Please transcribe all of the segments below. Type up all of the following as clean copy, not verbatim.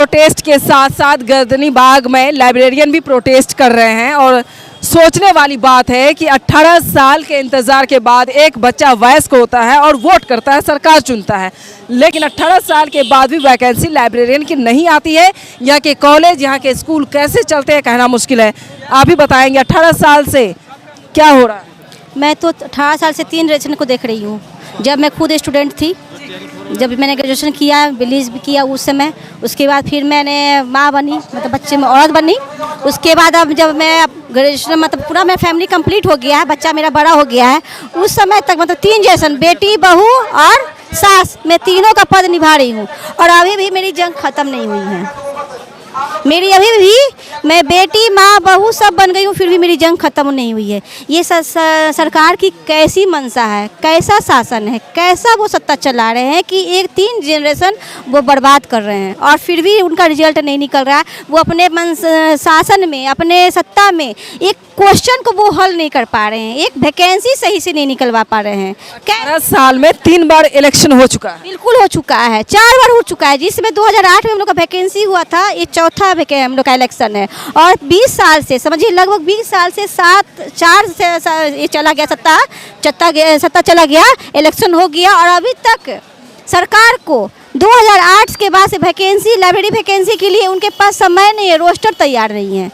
Protest के साथ साथ गर्दनी बाग में लाइब्रेरियन भी प्रोटेस्ट कर रहे हैं और सोचने वाली बात है कि 18 साल के इंतज़ार के बाद एक बच्चा वयस्क होता है और वोट करता है, सरकार चुनता है, लेकिन 18 साल के बाद भी वैकेंसी लाइब्रेरियन की नहीं आती है। यहाँ के कॉलेज, यहाँ के स्कूल कैसे चलते हैं कहना मुश्किल है। आप ही बताएंगे 18 साल से क्या हो रहा है। मैं तो 18 साल से 3 जनरेशन को देख रही हूँ। जब मैं खुद स्टूडेंट थी, जब मैंने ग्रेजुएशन किया, रिलीज भी किया उस समय, उसके बाद फिर मैंने माँ बनी, मतलब बच्चे में औरत बनी। उसके बाद अब जब मैं ग्रेजुएशन मतलब पूरा मेरा फैमिली कंप्लीट हो गया है, बच्चा मेरा बड़ा हो गया है, उस समय तक मतलब 3 जनरेशन, बेटी, बहू और सास, मैं तीनों का पद निभा रही हूँ। और अभी भी मेरी जंग खत्म नहीं हुई है। मेरी अभी भी मैं बेटी, माँ, बहू सब बन गई हूँ, फिर भी मेरी जंग खत्म नहीं हुई है। ये सरकार की कैसी मंशा है, कैसा शासन है, कैसा वो सत्ता चला रहे हैं कि एक 3 जनरेशन वो बर्बाद कर रहे हैं और फिर भी उनका रिजल्ट नहीं निकल रहा है। वो अपने शासन में, अपने सत्ता में एक क्वेश्चन को वो हल नहीं कर पा रहे हैं, एक वैकेंसी सही से नहीं निकलवा पा रहे हैं। 18 साल में 3 बार इलेक्शन हो चुका है। बिल्कुल हो चुका है, 4 बार हो चुका है, जिसमें 2008 में हम लोग का वैकेंसी हुआ था, ये चौथा हम लोग का इलेक्शन है। और 20 साल से, समझिए लगभग 20 साल से 4 से ये चला गया, सत्ता चला गया, इलेक्शन हो गया और अभी तक सरकार को 2008 के बाद से वैकेंसी, लाइब्रेरी वैकेंसी के लिए उनके पास समय नहीं है, रोस्टर तैयार नहीं है।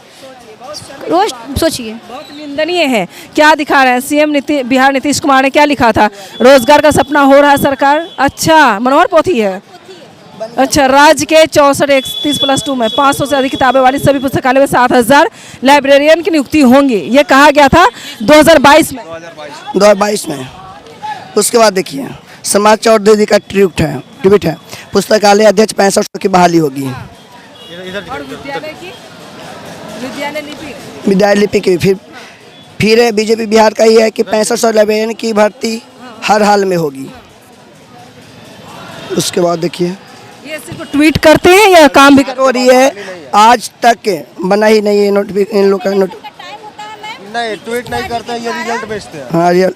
रोज सोचिए, बहुत निंदनीय है। क्या दिखा रहे हैं सीएम बिहार नीतीश कुमार ने, क्या लिखा था? रोजगार का सपना हो रहा है सरकार। अच्छा, मनोहर पोथी है। अच्छा, राज्य के 64-31+2 में 500 से अधिक किताबें वाली सभी पुस्तकालय में 7000 लाइब्रेरियन की नियुक्ति होंगी, ये कहा गया था 2022 में। उसके बाद देखिए, समाज चौधरी का ट्वीट है, पुस्तकालय अध्यक्ष 65 की बहाली होगी। और विद्यालय लिपि की फिर बीजेपी बिहार का ही है कि 6500 लाइब्रेरियन की भर्ती हर हाल में होगी। उसके बाद देखिए, ये सिर्फ ट्वीट करते हैं या काम भी हो रही है, आज तक बना ही नहीं है इन लोग का नहीं, ट्वीट नहीं करते हैं, ये रिजल्ट बेचते हैं। हाँ, ये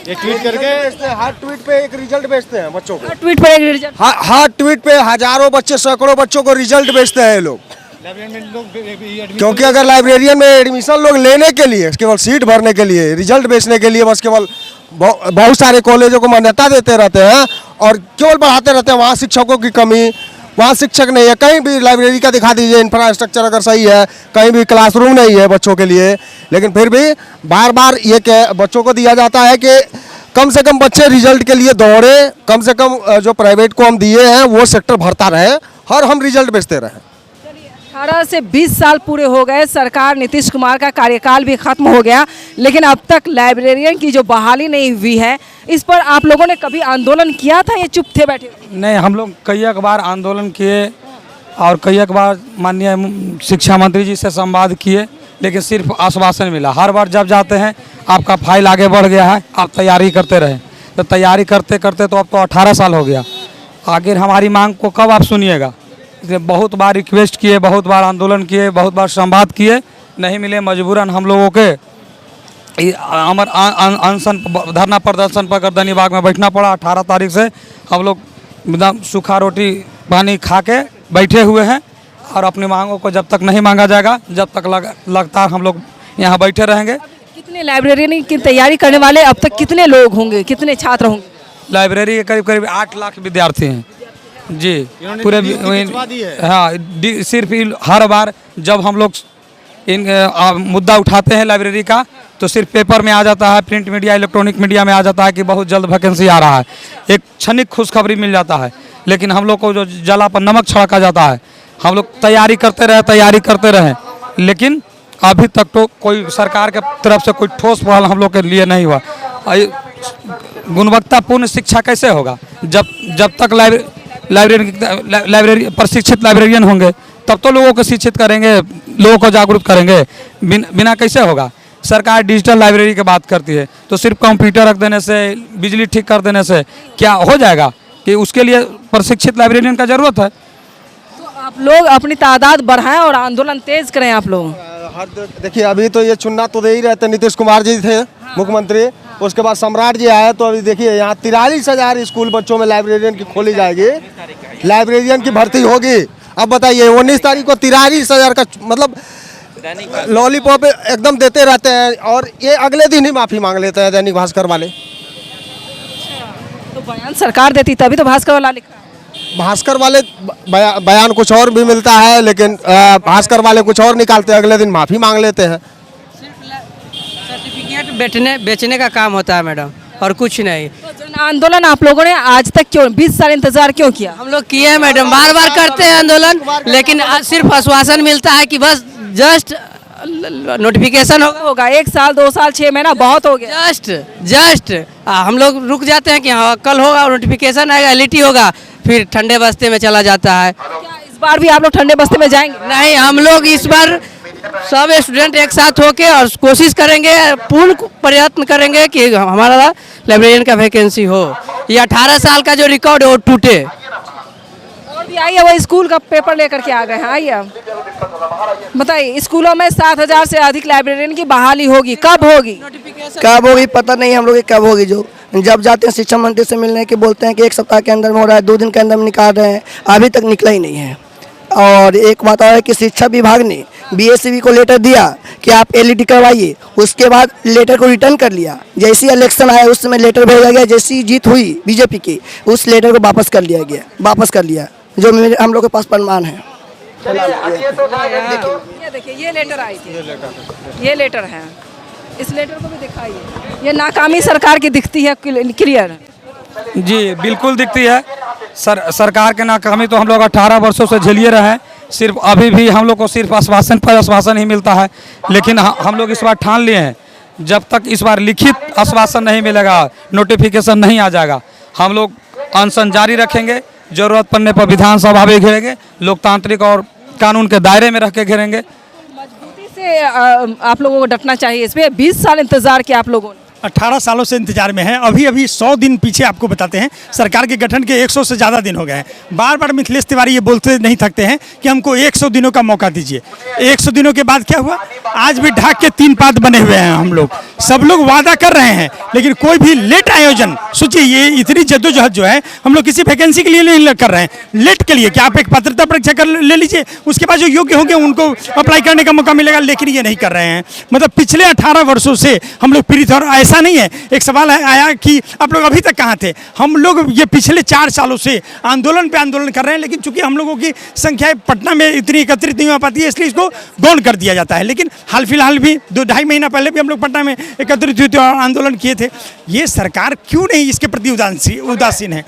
ट्वीट करके हर ट्वीट पे एक रिजल्ट बेचते हैं बच्चों को। ट्वीट पर एक रिजल्ट, हर ट्वीट पे हजारों बच्चे, सैकड़ों बच्चों को रिजल्ट बेचते हैं ये लोग। क्योंकि अगर लाइब्रेरियन में एडमिशन लोग लेने के लिए, केवल सीट भरने के लिए, रिजल्ट बेचने के लिए बस केवल बहुत सारे कॉलेजों को मान्यता देते रहते हैं और केवल बढ़ाते रहते हैं। वहाँ शिक्षकों की कमी, वहाँ शिक्षक नहीं है। कहीं भी लाइब्रेरी का दिखा दीजिए, इंफ्रास्ट्रक्चर अगर सही है, कहीं भी क्लासरूम नहीं है बच्चों के लिए, लेकिन फिर भी बार बार ये बच्चों को दिया जाता है कि कम से कम बच्चे रिजल्ट के लिए दौड़े, कम से कम जो प्राइवेट को हम दिए हैं वो सेक्टर भरता रहे, हम रिजल्ट बेचते रहें। 18 से 20 साल पूरे हो गए, सरकार नीतीश कुमार का कार्यकाल भी खत्म हो गया, लेकिन अब तक लाइब्रेरियन की जो बहाली नहीं हुई है, इस पर आप लोगों ने कभी आंदोलन किया था या चुप थे बैठे? नहीं, हम लोग कई एक बार आंदोलन किए और कई एक बार माननीय शिक्षा मंत्री जी से संवाद किए, लेकिन सिर्फ आश्वासन मिला। हर बार जब जाते हैं, आपका फाइल आगे बढ़ गया है, आप तैयारी करते रहे। तो तैयारी करते करते तो अब तो 18 साल हो गया, आगे हमारी मांग को कब आप सुनिएगा? बहुत बार रिक्वेस्ट किए, बहुत बार आंदोलन किए, बहुत बार संवाद किए, नहीं मिले। मजबूरन हम लोगों के अमर अनशन, धरना प्रदर्शन पर गर्दनी बाग में बैठना पड़ा। 18 तारीख से हम लोग एकदम सूखा रोटी पानी खा के बैठे हुए हैं और अपनी मांगों को जब तक नहीं मांगा जाएगा, जब तक लगातार हम लोग यहाँ बैठे रहेंगे। कितने लाइब्रेरियन की तैयारी करने वाले अब तक कितने लोग होंगे, कितने छात्र होंगे? लाइब्रेरी के करीब 8 लाख विद्यार्थी हैं जी, पूरे। हाँ, सिर्फ हर बार जब हम लोग इन मुद्दा उठाते हैं लाइब्रेरी का, तो सिर्फ पेपर में आ जाता है, प्रिंट मीडिया, इलेक्ट्रॉनिक मीडिया में आ जाता है कि बहुत जल्द वैकेंसी आ रहा है, एक क्षणिक खुशखबरी मिल जाता है। लेकिन हम लोग को जो जला पर नमक छिड़का जाता है, हम लोग तैयारी करते रहे, लेकिन अभी तक तो कोई सरकार के तरफ से कोई ठोस पहल हम लोग के लिए नहीं हुआ। गुणवत्तापूर्ण शिक्षा कैसे होगा जब तक लाइब्रेरी प्रशिक्षित लाइब्रेरियन होंगे, तब तो लोगों को शिक्षित करेंगे, लोगों को जागरूक करेंगे। बिना कैसे होगा? सरकार डिजिटल लाइब्रेरी की बात करती है, तो सिर्फ कंप्यूटर रख देने से, बिजली ठीक कर देने से क्या हो जाएगा? कि उसके लिए प्रशिक्षित लाइब्रेरियन का ज़रूरत है। तो आप लोग अपनी तादाद बढ़ाएं और आंदोलन तेज करें आप लोग। देखिए, अभी तो ये चुनना तो दे ही रहे थे, नीतीश कुमार जी थे मुख्यमंत्री, उसके बाद सम्राट जी आए, तो अभी देखिए यहाँ 43,000 स्कूल बच्चों में लाइब्रेरियन की खोली जाएगी, लाइब्रेरियन की भर्ती होगी। अब बताइए 19 तारीख को 43,000 का मतलब लॉलीपॉप एकदम देते रहते हैं और ये अगले दिन ही माफ़ी मांग लेते हैं दैनिक भास्कर वाले। तो बयान सरकार देती तभी तो भास्कर वाला लिखा है। भास्कर वाले बयान कुछ और भी मिलता है, लेकिन भास्कर वाले कुछ और निकालते हैं, अगले दिन माफ़ी मांग लेते हैं। सर्टिफिकेट बेचने का काम होता है मैडम, और कुछ नहीं। तो जन आंदोलन आप लोगों ने आज तक क्यों 20 साल इंतजार क्यों किया? हम लोग किए हैं मैडम, बार बार करते हैं आंदोलन, लेकिन सिर्फ आश्वासन मिलता है कि बस जस्ट नोटिफिकेशन होगा 1 साल 2 साल 6 महीना बहुत हो गया। जस्ट हम लोग रुक जाते हैं कि हाँ कल होगा, नोटिफिकेशन आएगा, एलईटी होगा, फिर ठंडे बस्ते में चला जाता है। क्या इस बार भी आप लोग ठंडे बस्ते में जाएंगे? नहीं, हम लोग इस बार सब स्टूडेंट एक साथ होके और कोशिश करेंगे, पूर्ण प्रयत्न करेंगे कि हमारा लाइब्रेरियन का वैकेंसी हो, ये 18 साल का जो रिकॉर्ड है वो टूटे। और भी आइए, वो स्कूल का पेपर लेकर के आ गए हैं। आइए बताइए, स्कूलों में 7,000 से अधिक लाइब्रेरियन की बहाली होगी, कब होगी? कब होगी पता नहीं हम लोग की, कब होगी। जो जब जाते हैं शिक्षा मंत्री से मिलने के बोलते हैं कि 1 सप्ताह के अंदर में हो रहा है, 2 दिन के अंदर में निकाल रहे हैं, अभी तक निकला ही नहीं है। और एक बात और है कि शिक्षा विभाग ने बीएससीबी को लेटर दिया कि आप एलईडी करवाइए, उसके बाद लेटर को रिटर्न कर लिया। जैसे ही इलेक्शन आया उस समय लेटर भेजा गया, जैसी जीत हुई बीजेपी की उस लेटर को वापस कर लिया, जो हम लोग के पास प्रमाण है। ये देखिए, ये लेटर आई थी, ये लेटर है, इस लेटर को भी दिखाइए। ये नाकामी सरकार की दिखती है क्लियर। जी बिल्कुल दिखती है। सरकार के नाकामी तो हम लोग 18 वर्षों से झेलिए रहे हैं। सिर्फ अभी भी हम लोग को सिर्फ आश्वासन पर आश्वासन ही मिलता है, लेकिन हम लोग इस बार ठान लिए हैं, जब तक इस बार लिखित आश्वासन नहीं मिलेगा, नोटिफिकेशन नहीं आ जाएगा, हम लोग अनशन जारी रखेंगे। जरूरत पड़ने पर विधानसभा भी घेरेंगे, लोकतांत्रिक और कानून के दायरे में रख के घेरेंगे। मजबूती से आप लोगों को डटना चाहिए। इसमें 20 साल इंतजार किया आप लोगों ने, 18 सालों से इंतजार में है। अभी 100 दिन पीछे आपको बताते हैं, सरकार के गठन के 100 से ज़्यादा दिन हो गए हैं। बार बार मिथिलेश तिवारी ये बोलते नहीं थकते हैं कि हमको 100 दिनों का मौका दीजिए। 100 दिनों के बाद क्या हुआ? आज भी ढाक के 3 पात बने हुए हैं। हम लोग सब लोग वादा कर रहे हैं, लेकिन कोई भी लेट आयोजन, सोचिए ये इतनी जद्दोजहद जो है, हम लोग किसी वैकेंसी के लिए नहीं कर रहे हैं, लेट के लिए कि आप एक पात्रता परीक्षा कर ले लीजिए, उसके बाद जो योग्य होंगे उनको अप्लाई करने का मौका मिलेगा, लेकिन ये नहीं कर रहे हैं। मतलब पिछले 18 वर्षों से हम लोग पीड़ित, और ऐसा नहीं है। एक सवाल आया कि आप लोग अभी तक कहाँ थे? हम लोग ये पिछले 4 सालों से आंदोलन पे आंदोलन कर रहे हैं, लेकिन चूंकि हम लोगों की संख्या पटना में इतनी एकत्रित नहीं हो पाती है, इसलिए इसको गौण कर दिया जाता है। लेकिन हाल फिलहाल भी 2-2.5 महीना पहले भी हम लोग पटना में एकत्रित हुए थे और आंदोलन किए थे। ये सरकार क्यों नहीं इसके प्रति उदासीन है?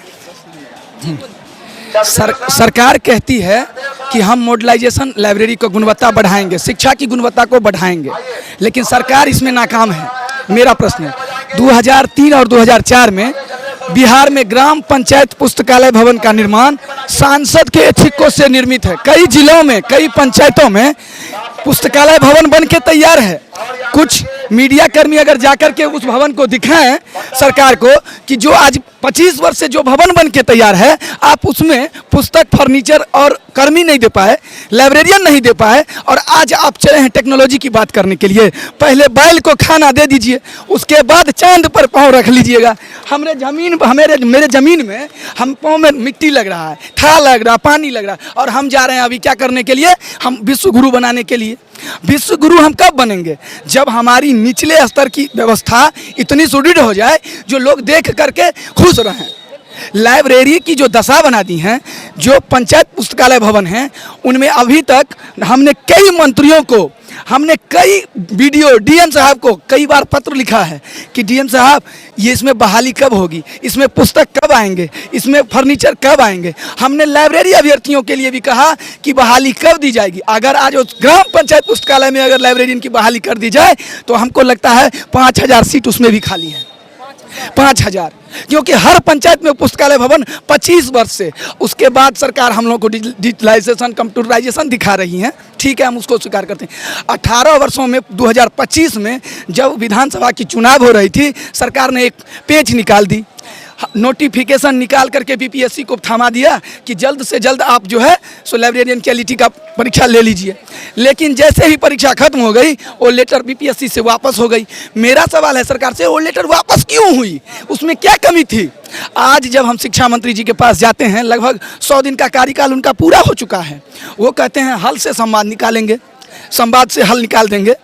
सरकार कहती है कि हम मॉडर्नाइजेशन लाइब्रेरी की गुणवत्ता बढ़ाएंगे, शिक्षा की गुणवत्ता को बढ़ाएंगे, लेकिन सरकार इसमें नाकाम है। मेरा प्रश्न है, 2003 और 2004 में बिहार में ग्राम पंचायत पुस्तकालय भवन का निर्माण सांसद के इच्छिकों से निर्मित है। कई जिलों में, कई पंचायतों में पुस्तकालय भवन बन के तैयार है। कुछ मीडिया कर्मी अगर जाकर के उस भवन को दिखाएं सरकार को कि जो आज 25 वर्ष से जो भवन बन के तैयार है, आप उसमें पुस्तक, फर्नीचर और कर्मी नहीं दे पाए, लाइब्रेरियन नहीं दे पाए, और आज आप चले हैं टेक्नोलॉजी की बात करने के लिए। पहले बैल को खाना दे दीजिए, उसके बाद चांद पर पाँव रख लीजिएगा। मेरे ज़मीन में हम पाँव में मिट्टी लग रहा है, ठा लग रहा, पानी लग रहा, और हम जा रहे हैं अभी क्या करने के लिए? हम विश्व गुरु बनाने के लिए। विश्व गुरु हम कब बनेंगे? जब हमारी निचले स्तर की व्यवस्था इतनी सुदृढ़ हो जाए जो लोग देख करके खुश रहें। लाइब्रेरी की जो दशा बना दी हैं, जो पंचायत पुस्तकालय भवन हैं, उनमें अभी तक हमने कई मंत्रियों को, हमने कई वीडियो, डीएम साहब को कई बार पत्र लिखा है कि डीएम साहब ये इसमें बहाली कब होगी, इसमें पुस्तक कब आएंगे, इसमें फर्नीचर कब आएंगे। हमने लाइब्रेरी अभ्यर्थियों के लिए भी कहा कि बहाली कब दी जाएगी। अगर आज उस ग्राम पंचायत पुस्तकालय में अगर लाइब्रेरियन की बहाली कर दी जाए तो हमको लगता है 5,000 सीट उसमें भी खाली है। 5,000, क्योंकि हर पंचायत में पुस्तकालय भवन 25 वर्ष से, उसके बाद सरकार हम लोग को डिजिटलाइजेशन, कंप्यूटराइजेशन दिखा रही है। ठीक है, हम उसको स्वीकार करते हैं। 18 वर्षों में 2025 में जब विधानसभा की चुनाव हो रही थी, सरकार ने एक पेज निकाल दी। नोटिफिकेशन निकाल करके बीपीएससी को थमा दिया कि जल्द से जल्द आप जो है सो लाइब्रेरियन क्वालिटी का परीक्षा ले लीजिए। लेकिन जैसे ही परीक्षा खत्म हो गई वो लेटर बीपीएससी से वापस हो गई। मेरा सवाल है सरकार से, वो लेटर वापस क्यों हुई, उसमें क्या कमी थी? आज जब हम शिक्षा मंत्री जी के पास जाते हैं, लगभग 100 दिन का कार्यकाल उनका पूरा हो चुका है, वो कहते हैं हल से संवाद निकालेंगे, संवाद से हल निकाल देंगे।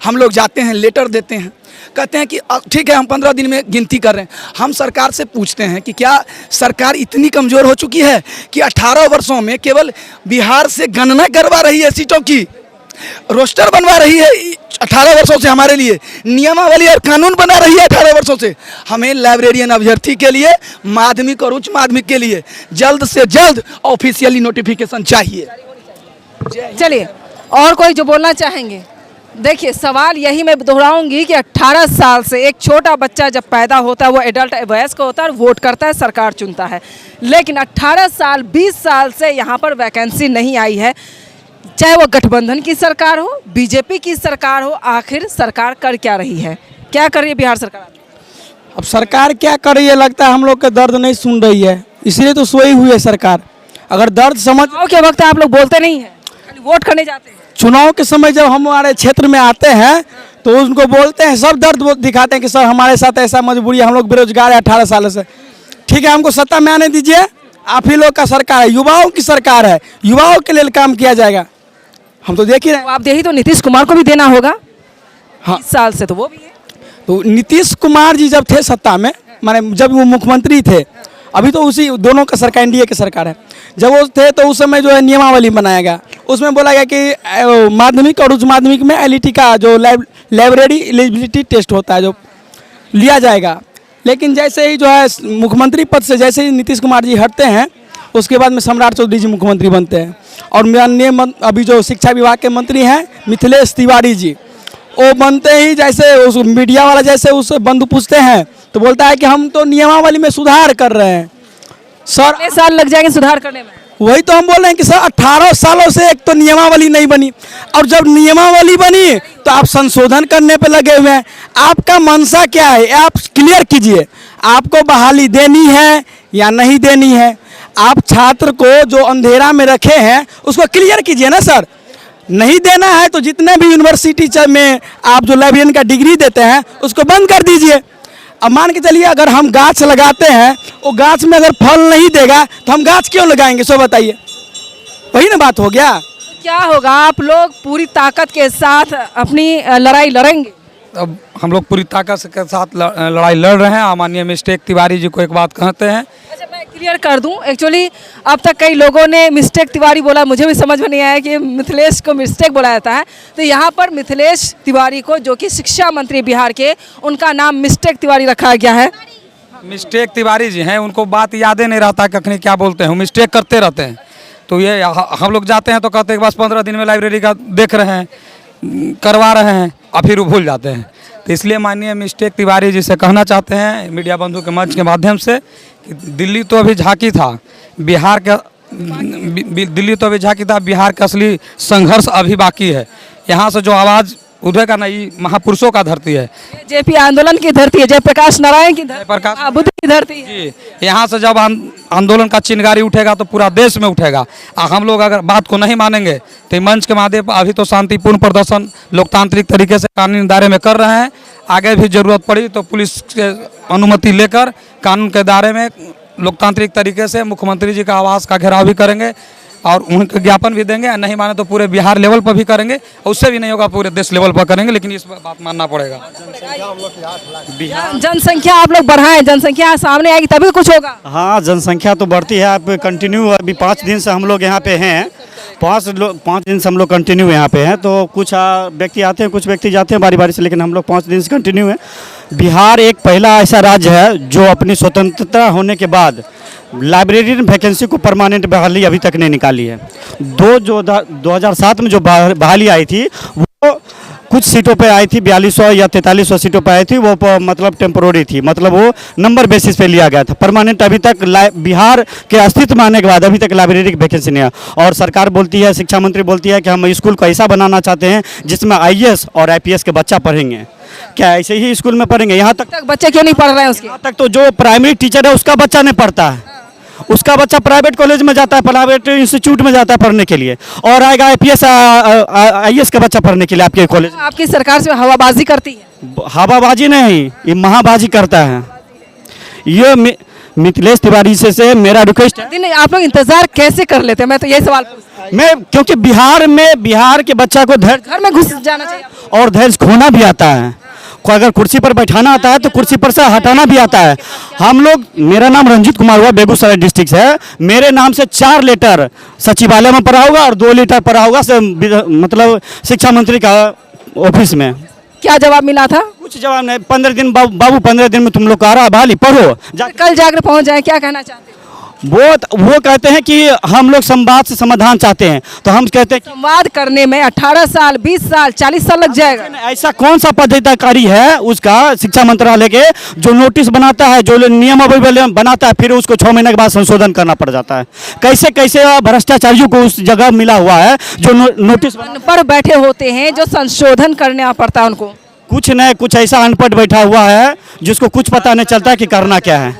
हम लोग जाते हैं, लेटर देते हैं, कहते हैं कि ठीक है हम 15 दिन में गिनती कर रहे हैं। हम सरकार से पूछते हैं कि क्या सरकार इतनी कमज़ोर हो चुकी है कि 18 वर्षों में केवल बिहार से गणना करवा रही है सीटों की, रोस्टर बनवा रही है 18 वर्षों से, हमारे लिए नियमावली और कानून बना रही है 18 वर्षों से। हमें लाइब्रेरियन अभ्यर्थी के लिए, माध्यमिक और उच्च माध्यमिक के लिए जल्द से जल्द ऑफिशियली नोटिफिकेशन चाहिए। चलिए, और कोई जो बोलना चाहेंगे? देखिए, सवाल यही मैं दोहराऊंगी कि 18 साल से एक छोटा बच्चा जब पैदा होता है, वो एडल्ट वयस्क होता है और वोट करता है, सरकार चुनता है। लेकिन 18 साल 20 साल से यहाँ पर वैकेंसी नहीं आई है, चाहे वो गठबंधन की सरकार हो, बीजेपी की सरकार हो। आखिर सरकार कर क्या रही है, क्या कर रही है बिहार सरकार? अब सरकार क्या कर रही है, लगता है हम लोग का दर्द नहीं सुन रही है, इसलिए तो सोई हुई है सरकार। अगर दर्द समझ के वक्त आप लोग बोलते नहीं हैं, खाली वोट करने जाते हैं। चुनाव के समय जब हम हमारे क्षेत्र में आते हैं तो उनको बोलते हैं, सब दर्द दिखाते हैं कि सर हमारे साथ ऐसा मजबूरी है, हम लोग बेरोजगार है 18 साल से। ठीक है, हमको सत्ता में आने दीजिए, आप ही लोग का सरकार है, युवाओं की सरकार है, युवाओं के लिए काम किया जाएगा। हम तो देख ही रहे हैं। आप देखिए तो नीतीश कुमार को भी देना होगा। हाँ, 20 साल से तो वो भी है। तो नीतीश कुमार जी जब थे सत्ता में, माने जब वो मुख्यमंत्री थे, अभी तो उसी दोनों का सरकार एनडीए की सरकार है, जब वो थे तो उस समय जो है नियमावली बनाया गया, उसमें बोला गया कि माध्यमिक और उच्च माध्यमिक में एलईटी का जो लाइब्रेरी एलिजिबिलिटी टेस्ट होता है जो लिया जाएगा। लेकिन जैसे ही जो है मुख्यमंत्री पद से जैसे ही नीतीश कुमार जी हटते हैं, उसके बाद में सम्राट चौधरी जी मुख्यमंत्री बनते हैं। और माननीय अभी जो शिक्षा विभाग के मंत्री हैं मिथिलेश तिवारी जी, वो बनते ही जैसे उस मीडिया वाला जैसे उससे बंधु पूछते हैं तो बोलता है कि हम तो नियमावली में सुधार कर रहे हैं। सर, कितने साल लग जाएंगे सुधार करने में? वही तो हम बोल रहे हैं कि सर 18 सालों से एक तो नियमावली नहीं बनी, और जब नियमावली बनी तो आप संशोधन करने पे लगे हुए हैं। आपका मंशा क्या है, आप क्लियर कीजिए, आपको बहाली देनी है या नहीं देनी है? आप छात्र को जो अंधेरा में रखे हैं उसको क्लियर कीजिए ना सर। नहीं देना है तो जितने भी यूनिवर्सिटी में आप जो लाइब्रेरियन का डिग्री देते हैं उसको बंद कर दीजिए। अब मान के चलिए अगर हम गाछ लगाते हैं, वो गाछ में अगर फल नहीं देगा तो हम गाछ क्यों लगाएंगे, सो बताइए, वही ना बात हो गया। क्या होगा, आप लोग पूरी ताकत के साथ अपनी लड़ाई लड़ेंगे? अब हम लोग पूरी ताकत के साथ लड़ाई लड़ रहे हैं। माननीय मिस्टेक तिवारी जी को एक बात कहते हैं। अच्छा, मैं क्लियर कर दूं, एक्चुअली अब तक कई लोगों ने मिस्टेक तिवारी बोला, मुझे भी समझ में नहीं आया कि मिथिलेश को मिस्टेक बोला जाता है। तो यहाँ पर मिथिलेश तिवारी को, जो कि शिक्षा मंत्री बिहार के, उनका नाम मिस्टेक तिवारी रखा गया है। मिस्टेक तिवारी जी हैं, उनको बात याद ही नहीं रहता कखनी क्या बोलते हैं, मिस्टेक करते रहते हैं। तो ये हम लोग जाते हैं तो कहते हैं कि बस 15 दिन में लाइब्रेरी का देख रहे हैं, करवा रहे हैं, और फिर वो भूल जाते हैं। तो इसलिए माननीय मिस्टेक तिवारी जी से कहना चाहते हैं मीडिया बंधु के मंच के माध्यम से कि दिल्ली तो अभी झांकी था, बिहार का दिल्ली तो अभी झांकी था, बिहार का असली संघर्ष अभी बाकी है। यहाँ से जो आवाज़ उधर का नहीं, महापुरुषों का धरती है, जेपी आंदोलन की धरती है, जयप्रकाश नारायण की धरती, जयप्रकाश बुद्ध की धरती है। जी, यहाँ से जब आंदोलन का चिंगारी उठेगा तो पूरा देश में उठेगा। हम लोग अगर बात को नहीं मानेंगे तो मंच के माध्यम पर अभी तो शांतिपूर्ण प्रदर्शन लोकतांत्रिक तरीके से कानूनी दायरे में कर रहे हैं। आगे भी जरूरत पड़ी तो पुलिस के अनुमति लेकर कानून के दायरे में लोकतांत्रिक तरीके से मुख्यमंत्री जी का आवास का घेराव भी करेंगे और उनके ज्ञापन भी देंगे। नहीं माने तो पूरे बिहार लेवल पर भी करेंगे, उससे भी नहीं होगा पूरे देश लेवल पर करेंगे, लेकिन इस बात मानना पड़ेगा। जनसंख्या आप लोग बढ़ाएं, जनसंख्या सामने आएगी तभी कुछ होगा। हाँ, जनसंख्या तो बढ़ती है। आप कंटिन्यू अभी 5 दिन से हम लोग यहाँ पे हैं, 5 दिन से हम लोग कंटिन्यू यहाँ पे हैं। तो कुछ व्यक्ति आते हैं, कुछ व्यक्ति जाते हैं बारी बारी से, लेकिन हम लोग 5 दिन से कंटिन्यू हैं। बिहार एक पहला ऐसा राज्य है जो अपनी स्वतंत्रता होने के बाद लाइब्रेरियन वैकेंसी को परमानेंट बहाली अभी तक नहीं निकाली है। 2007 में जो बहाली आई थी वो कुछ सीटों पे आई थी, 4200 या 4300 सीटों पे आई थी। वो मतलब टेम्पोररी थी, मतलब वो नंबर बेसिस पे लिया गया था। परमानेंट अभी तक बिहार के अस्तित्व में आने के बाद अभी तक लाइब्रेरी की वैकेंसी नहीं है। और सरकार बोलती है, शिक्षा मंत्री बोलती है कि हम स्कूल को ऐसा बनाना चाहते हैं जिसमें IAS और IPS के बच्चा पढ़ेंगे। क्या ऐसे ही स्कूल में पढ़ेंगे? यहाँ तक बच्चे क्यों नहीं पढ़ रहे हैं उसके? यहाँ तक तो जो प्राइमरी टीचर है उसका बच्चा नहीं पढ़ता है, उसका बच्चा प्राइवेट कॉलेज में जाता है, प्राइवेट इंस्टीट्यूट में जाता है पढ़ने के लिए, और आएगा IPS IAS का बच्चा पढ़ने के लिए आपके कॉलेज। आपकी सरकार से हवाबाजी करती है? हवाबाजी नहीं, ये महाबाजी करता है। ये मिथिलेश तिवारी से मेरा रिक्वेस्ट है। दिन आप लोग इंतजार कैसे कर लेते हैं? मैं तो यही सवाल पूछता हूं। मैं क्योंकि बिहार के बच्चा को धैर्य घर में घुस जाना चाहिए और धैर्य खोना भी आता है, को अगर कुर्सी पर बैठाना आता है तो कुर्सी पर से हटाना भी आता है। हम लोग, मेरा नाम रंजीत कुमार हुआ, बेगूसराय डिस्ट्रिक्ट है। मेरे नाम से 4 लेटर सचिवालय में पड़ा होगा और 2 लेटर पड़ा होगा मतलब शिक्षा मंत्री का ऑफिस में। क्या जवाब मिला था? कुछ जवाब नहीं। 15 दिन बाबू 15 दिन में तुम लोग आ बहाली पढ़ो। कल जाकर पहुंच जाए, क्या कहना चाहते हैं? वो कहते हैं कि हम लोग संवाद से समाधान चाहते हैं, तो हम कहते हैं संवाद करने में 18 साल 20 साल 40 साल लग जाएगा। ऐसा कौन सा पदाधिकारी है उसका शिक्षा मंत्रालय के जो नोटिस बनाता है, जो नियमावली बनाता है, फिर उसको 6 महीने के बाद संशोधन करना पड़ जाता है। कैसे कैसे भ्रष्टाचारियों को उस जगह मिला हुआ है जो नोटिस पर बैठे होते हैं, जो संशोधन करना पड़ता है उनको। कुछ नहीं, कुछ ऐसा अनपढ़ बैठा हुआ है जिसको कुछ पता नहीं चलता कि करना क्या है।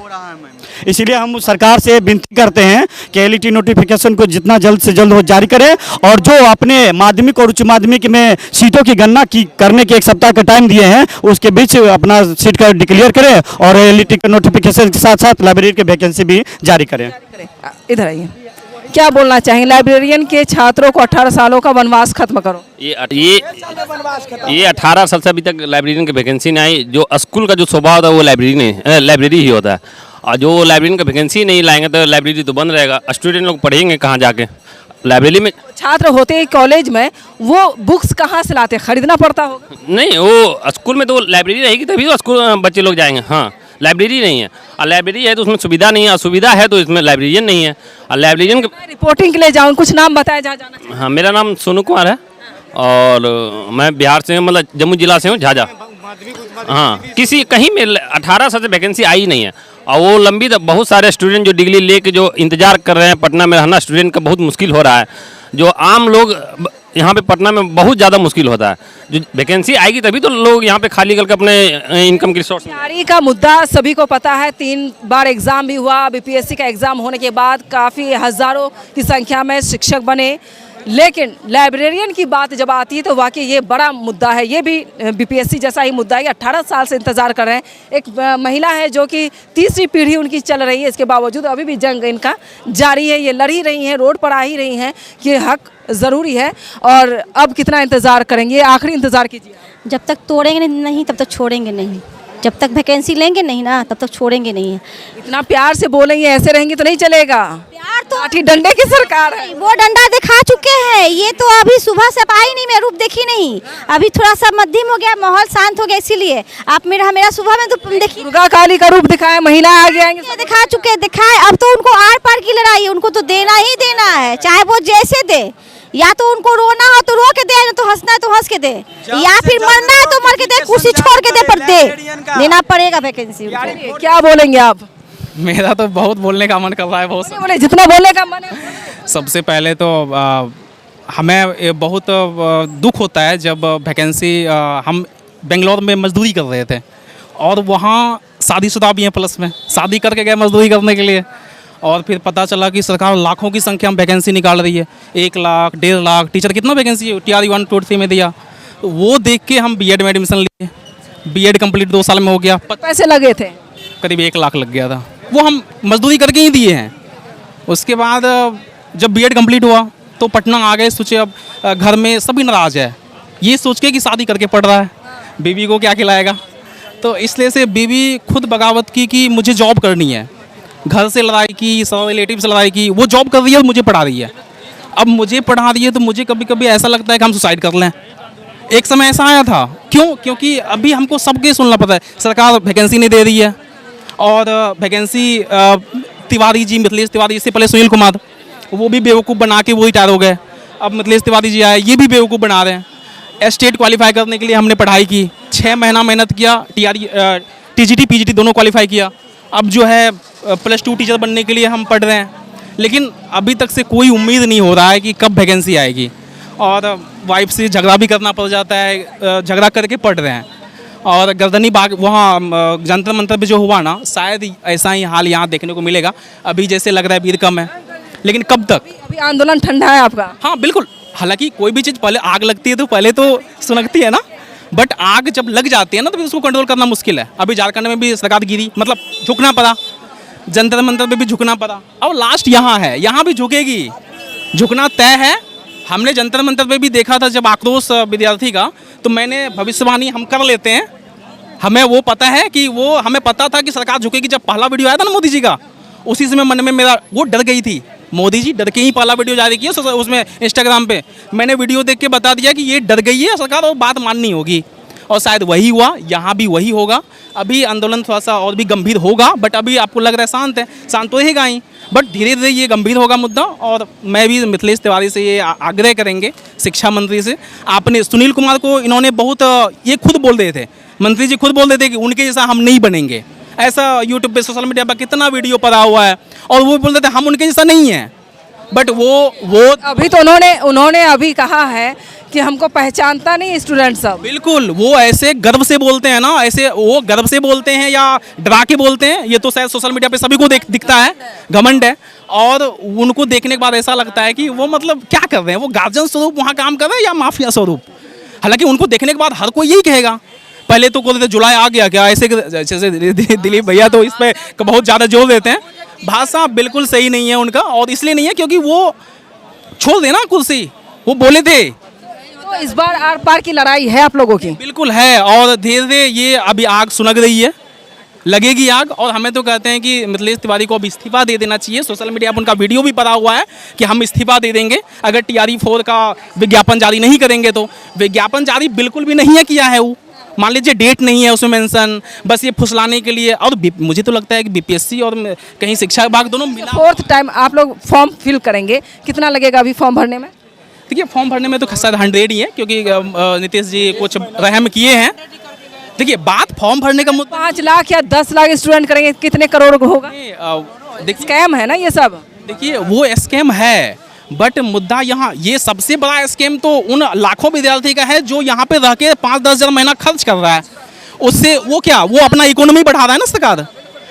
इसलिए हम सरकार से विनती करते हैं कि LET नोटिफिकेशन को जितना जल्द से जल्द हो जारी करें, और जो अपने माध्यमिक और उच्च माध्यमिक में सीटों की गणना करने के 1 सप्ताह का टाइम दिए हैं, उसके बीच अपना सीट का डिक्लेयर करें और LET के नोटिफिकेशन के साथ साथ लाइब्रेरी की वैकेंसी भी जारी करें। इधर आइए, क्या बोलना चाहेंगे? लाइब्रेरियन के छात्रों को 18 सालों का वनवास खत्म करो। ये 18 साल से अभी तक लाइब्रेरियन की वैकेंसी नहीं आई। जो स्कूल का जो स्वभाव होता है वो लाइब्रेरी ही होता है, और जो लाइब्रेरियन का वैकेंसी नहीं लाएंगे तो लाइब्रेरी तो बंद रहेगा। स्टूडेंट लोग पढ़ेंगे कहाँ जाके? लाइब्रेरी में छात्र होते हैं कॉलेज में, वो बुक्स कहाँ से लाते? खरीदना पड़ता होगा? नहीं, वो स्कूल में तो लाइब्रेरी रहेगी तभी तो स्कूल बच्चे लोग जाएंगे। हाँ, लाइब्रेरी नहीं है, और लाइब्रेरी है तो उसमें सुविधा नहीं है, और सुविधा है तो इसमें लाइब्रेरियन नहीं है। और लाइब्रेरियन रिपोर्टिंग के लिए जाऊँ, कुछ नाम बताया जहाँ जाना चाहिए? हाँ, मेरा नाम सोनू कुमार है और मैं बिहार से हूँ, मतलब जम्मू जिला से हूँ, झाझा। हाँ, कहीं में 18 साल से वैकेंसी आई नहीं है, और वो लंबी बहुत सारे स्टूडेंट जो डिग्री लेके जो इंतजार कर रहे हैं, पटना में रहना स्टूडेंट का बहुत मुश्किल हो रहा है। जो आम लोग यहाँ पे पटना में बहुत ज़्यादा मुश्किल होता है। जो वैकेंसी आएगी तभी तो लोग यहाँ पे खाली करके अपने इनकम की सोर्स। तैयारी का मुद्दा सभी को पता है, 3 बार एग्ज़ाम भी हुआ। BPSC का एग्ज़ाम होने के बाद काफ़ी हज़ारों की संख्या में शिक्षक बने, लेकिन लाइब्रेरियन की बात जब आती है तो वाकई ये बड़ा मुद्दा है। ये भी BPSC जैसा ही मुद्दा है कि 18 साल से इंतज़ार कर रहे हैं। एक महिला है जो कि 3री पीढ़ी उनकी चल रही है, इसके बावजूद अभी भी जंग इनका जारी है। ये लड़ ही रही हैं, रोड पर आ ही रही हैं कि हक ज़रूरी है, और अब कितना इंतज़ार करेंगे? आखिरी इंतज़ार कीजिए। जब तक तोड़ेंगे नहीं तब तक छोड़ेंगे नहीं, जब तक वैकेंसी लेंगे नहीं ना तब तक छोड़ेंगे नहीं। इतना प्यार से बोलेंगे, ऐसे रहेंगे तो नहीं चलेगा। प्यार तो लाठी डंडे की सरकार है। वो डंडा दिखा चुके हैं, ये तो अभी सुबह से आई नहीं, मैं रूप देखी नहीं। अभी थोड़ा सा मध्यम हो गया, माहौल शांत हो गया, इसीलिए आप मेरा सुबह में तो देखिए दुर्गा काली का रूप दिखाए, महिला आगे आएंगे, दिखा चुके दिखाए। अब तो उनको आर पार की लड़ाई है, उनको तो देना ही देना है, चाहे वो जैसे दे। या तो उनको रोना हो तो रो के दे, या तो हंसना है तो हंस के दे, या फिर मरना है तो मर के दे, कुर्सी छोड़ के दे, पर देना पड़ेगा वैकेंसी। क्या बोलेंगे आप? मेरा तो बहुत बोलने का मन कर रहा है, बहुत बोले जितना बोलने का मन है। सबसे पहले तो हमें बहुत दुख होता है जब वैकेंसी, हम बेंगलोर में मजदूरी कर रहे थे और वहाँ शादीशुदा भी हैं, प्लस में शादी करके गए मजदूरी करने के लिए, और फिर पता चला कि सरकार लाखों की संख्या में वैकेंसी निकाल रही है। 1 लाख 1.5 लाख टीचर कितना वैकेंसी है TRE 1 2 3 में दिया। तो वो देख के हम BEd में एडमिशन लिए। BEd कंप्लीट 2 साल में हो गया। पैसे लगे थे? करीब 1 लाख लग गया था, वो हम मजदूरी करके ही दिए हैं। उसके बाद जब BEd कंप्लीट हुआ तो पटना आ गए, सोचे अब घर में सभी नाराज़ है, ये सोच के कि शादी करके पढ़ रहा है, बीवी को क्या खिलाएगा। तो इसलिए से बीवी खुद बगावत की कि मुझे जॉब करनी है। घर से लड़ाई की, सब रिलेटिव से लड़ाई की, वो जॉब कर रही है और मुझे पढ़ा रही है। अब मुझे पढ़ा रही है तो मुझे कभी कभी ऐसा लगता है कि हम सुसाइड कर लें। एक समय ऐसा आया था, क्यों? क्योंकि अभी हमको सबके सुनना पता है, सरकार वैकेंसी नहीं दे रही है, और वैकेंसी तिवारी जी, मिथिलेश तिवारी, इससे पहले सुनील कुमार, वो भी बेवकूफ़ बना के वो रिटायर हो गए। अब मिथिलेश तिवारी जी आए, ये भी बेवकूफ़ बना रहे हैं। स्टेट क्वालिफाई करने के लिए हमने पढ़ाई की, 6 महीना मेहनत किया, TGT PGT दोनों क्वालिफाई किया। अब जो है +2 टीचर बनने के लिए हम पढ़ रहे हैं, लेकिन अभी तक से कोई उम्मीद नहीं हो रहा है कि कब वैकेंसी आएगी, और वाइफ से झगड़ा भी करना पड़ जाता है, झगड़ा करके पढ़ रहे हैं। और गर्दनी बाग वहाँ जंतर मंतर पे जो हुआ ना, शायद ऐसा ही हाल यहाँ देखने को मिलेगा। अभी जैसे लग रहा है भीड़ कम है, लेकिन कब तक? अभी आंदोलन ठंडा है आपका? हाँ बिल्कुल। हालांकि कोई भी चीज़ पहले आग लगती है तो पहले तो सुनगती है ना, बट आग जब लग जाती है ना तो फिर उसको कंट्रोल करना मुश्किल है। अभी झारखंड में भी सरकार गिरी, मतलब झुकना पड़ा, जंतर मंतर पे भी झुकना पड़ा। अब लास्ट यहाँ है, यहाँ भी झुकेगी, झुकना तय है। हमने जंतर मंतर पे भी देखा था जब आक्रोश विद्यार्थी का, तो मैंने भविष्यवाणी हम कर लेते हैं, हमें वो पता है कि वो हमें पता था कि सरकार झुकेगी। जब पहला वीडियो आया था ना मोदी जी का, उसी समय मन में मेरा वो डर गई थी, मोदी जी डर के ही पहला वीडियो जारी किया उसमें इंस्टाग्राम पे। मैंने वीडियो देख के बता दिया कि ये डर गई है सरकार और बात माननी होगी, और शायद वही हुआ, यहाँ भी वही होगा। अभी आंदोलन थोड़ा सा और भी गंभीर होगा, बट अभी आपको लग रहा है शांत है, शांत तो रहेगा ही, बट धीरे धीरे ये गंभीर होगा मुद्दा। और मैं भी मिथिलेश तिवारी से ये आग्रह करेंगे, शिक्षा मंत्री से। आपने सुनील कुमार को इन्होंने बहुत ये खुद बोल रहे थे, मंत्री जी खुद बोल रहे थे कि उनके जैसा हम नहीं बनेंगे। ऐसा यूट्यूब पे सोशल मीडिया पर कितना वीडियो पड़ा हुआ है, और वो बोल रहे थे हम उनके जैसा नहीं हैं। बट वो अभी तो उन्होंने अभी कहा है कि हमको पहचानता नहीं स्टूडेंट सब। बिल्कुल, वो ऐसे गर्व से बोलते हैं ना, ऐसे वो गर्व से बोलते हैं या डरा के बोलते हैं, ये तो शायद सोशल मीडिया पे सभी को दिखता है, घमंड है। और उनको देखने के बाद ऐसा लगता है कि वो मतलब क्या कर रहे हैं, वो गार्जियन स्वरूप वहाँ काम कर रहे हैं या माफिया स्वरूप। हालांकि उनको देखने के बाद हर कोई यही कहेगा। पहले तो बोलते थे जुलाई आ गया क्या, ऐसे जैसे दिलीप भैया तो इस पर बहुत ज़्यादा जोर देते हैं। भाषा बिल्कुल सही नहीं है उनका, और इसलिए नहीं है क्योंकि वो छोड़ देना कुर्सी, वो बोले थे। तो इस बार आर पार की लड़ाई है आप लोगों की? बिल्कुल है, और धीरे धीरे ये अभी आग सुलग रही है, लगेगी आग। और हमें तो कहते हैं कि मिथिलेश तिवारी को अब इस्तीफा दे देना चाहिए। सोशल मीडिया पर उनका वीडियो भी पड़ा हुआ है कि हम इस्तीफा दे देंगे अगर TRE-4 का विज्ञापन जारी नहीं करेंगे। तो विज्ञापन जारी बिल्कुल भी नहीं है किया है वो, मान लीजिए डेट नहीं है उसमें मेंशन, बस ये फुसलाने के लिए। और मुझे तो लगता है कि BPSC और कहीं शिक्षा विभाग दोनों मिला। 4th टाइम आप लोग फॉर्म फिल करेंगे, कितना लगेगा अभी फॉर्म भरने में? देखिए फॉर्म भरने में तो शायद 100 ही है, क्योंकि नीतीश जी कुछ रहम किए हैं। देखिए बात फॉर्म भरने का मुद्दा 5 लाख या 10 लाख स्टूडेंट करेंगे, कितने करोड़ होगा? देखिए स्कैम है ना ये सब। देखिए वो स्कैम है, बट मुद्दा यहाँ ये सबसे बड़ा स्कैम तो उन लाखों विद्यार्थी का है जो यहाँ पे रह के 5-10 हज़ार महीना खर्च कर रहा है। उससे वो क्या, वो अपना इकोनॉमी बढ़ा रहा है ना सरकार।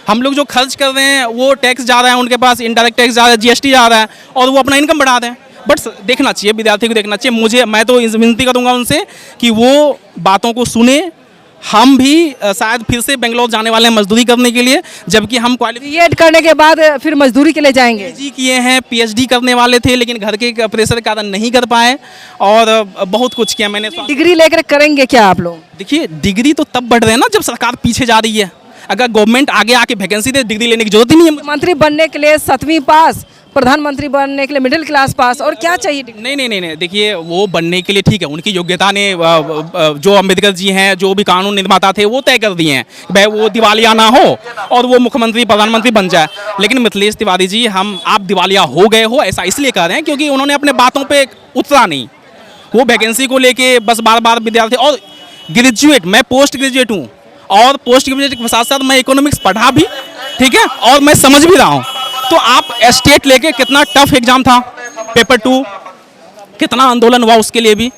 हम लोग जो खर्च कर रहे हैं वो टैक्स जा रहा है उनके पास, इनडायरेक्ट टैक्स जा रहा है, GST जा रहा है, और वो अपना इनकम बढ़ा रहे हैं। बट देखना चाहिए, विद्यार्थी को देखना चाहिए। मैं तो विनती करूँगा उनसे कि वो बातों को सुने। हम भी शायद फिर से बेंगलोर जाने वाले हैं मजदूरी करने के लिए, जबकि हम बीएड करने के बाद फिर मजदूरी के लिए जाएंगे। PhD किए हैं, PhD करने वाले थे, लेकिन घर के प्रेशर के कारण नहीं कर पाए, और बहुत कुछ किया मैंने। डिग्री लेकर करेंगे क्या आप लोग? देखिए डिग्री तो तब बढ़ रहे हैं ना जब सरकार पीछे जा रही है। अगर गवर्नमेंट आगे आके वैकेंसी दे, डिग्री लेने की जरूरत ही नहीं है। मंत्री बनने के लिए 7वीं पास, प्रधानमंत्री बनने के लिए मिडिल क्लास पास, और क्या चाहिए? नहीं, देखिए वो बनने के लिए ठीक है, उनकी योग्यता ने जो अम्बेडकर जी हैं, जो भी कानून निर्माता थे, वो तय कर दिए हैं भाई वो दिवालिया ना हो और वो मुख्यमंत्री प्रधानमंत्री बन जाए। लेकिन मिथिलेश तिवारी जी, आप दिवालिया हो गए हो ऐसा इसलिए कह रहे हैं क्योंकि उन्होंने अपने बातों पर उतरा नहीं। वो वैकेंसी को लेके बस बार बार विद्यार्थी, और ग्रेजुएट, मैं पोस्ट ग्रेजुएट हूँ, और पोस्ट ग्रेजुएट के साथ साथ मैं इकोनॉमिक्स पढ़ा भी, ठीक है, और मैं समझ भी रहा हूँ। तो आप स्टेट लेके कितना टफ एग्जाम था, पेपर 2 कितना आंदोलन हुआ उसके लिए भी।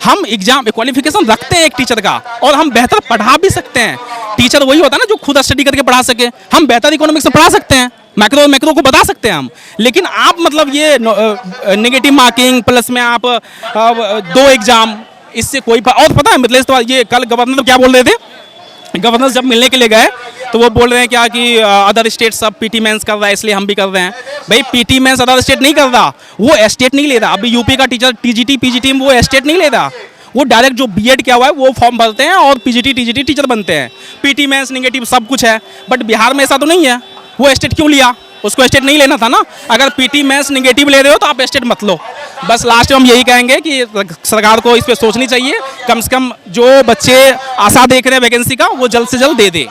हम एग्जाम क्वालिफिकेशन रखते हैं एक टीचर का, और हम बेहतर पढ़ा भी सकते हैं। टीचर वही होता है ना जो खुद स्टडी करके पढ़ा सके। हम बेहतर इकोनॉमिक्स में पढ़ा सकते हैं, मैक्रो को बता सकते हैं हम। लेकिन आप मतलब ये नेगेटिव मार्किंग प्लस में आप 2 एग्जाम, इससे कोई। और पता है मिथिलेश तो ये कल गवर्नर तो क्या बोल रहे थे, गवर्नर जब मिलने के लिए गए तो वो बोल रहे हैं क्या कि अदर स्टेट सब PT मेंस कर रहा है इसलिए हम भी कर रहे हैं। भाई PT मेंस अदर स्टेट नहीं कर रहा, वो स्टेट नहीं ले रहा। अभी यूपी का टीचर TGT PGT में वो स्टेट नहीं ले रहा, वो डायरेक्ट जो B.Ed किया हुआ है वो फॉर्म भरते हैं और PGT TGT टीचर बनते हैं। PT मेंस नेगेटिव सब कुछ है, बट बिहार में ऐसा तो नहीं है। वो स्टेट क्यों लिया, उसको स्टेट नहीं लेना था ना। अगर PT मेंस नेगेटिव ले रहे हो तो आप स्टेट मत लो। बस लास्ट में हम यही कहेंगे कि सरकार को इस पे सोचनी चाहिए, कम से कम जो बच्चे आशा देख रहे हैं वैकेंसी का वो जल्द से जल्द दे दे।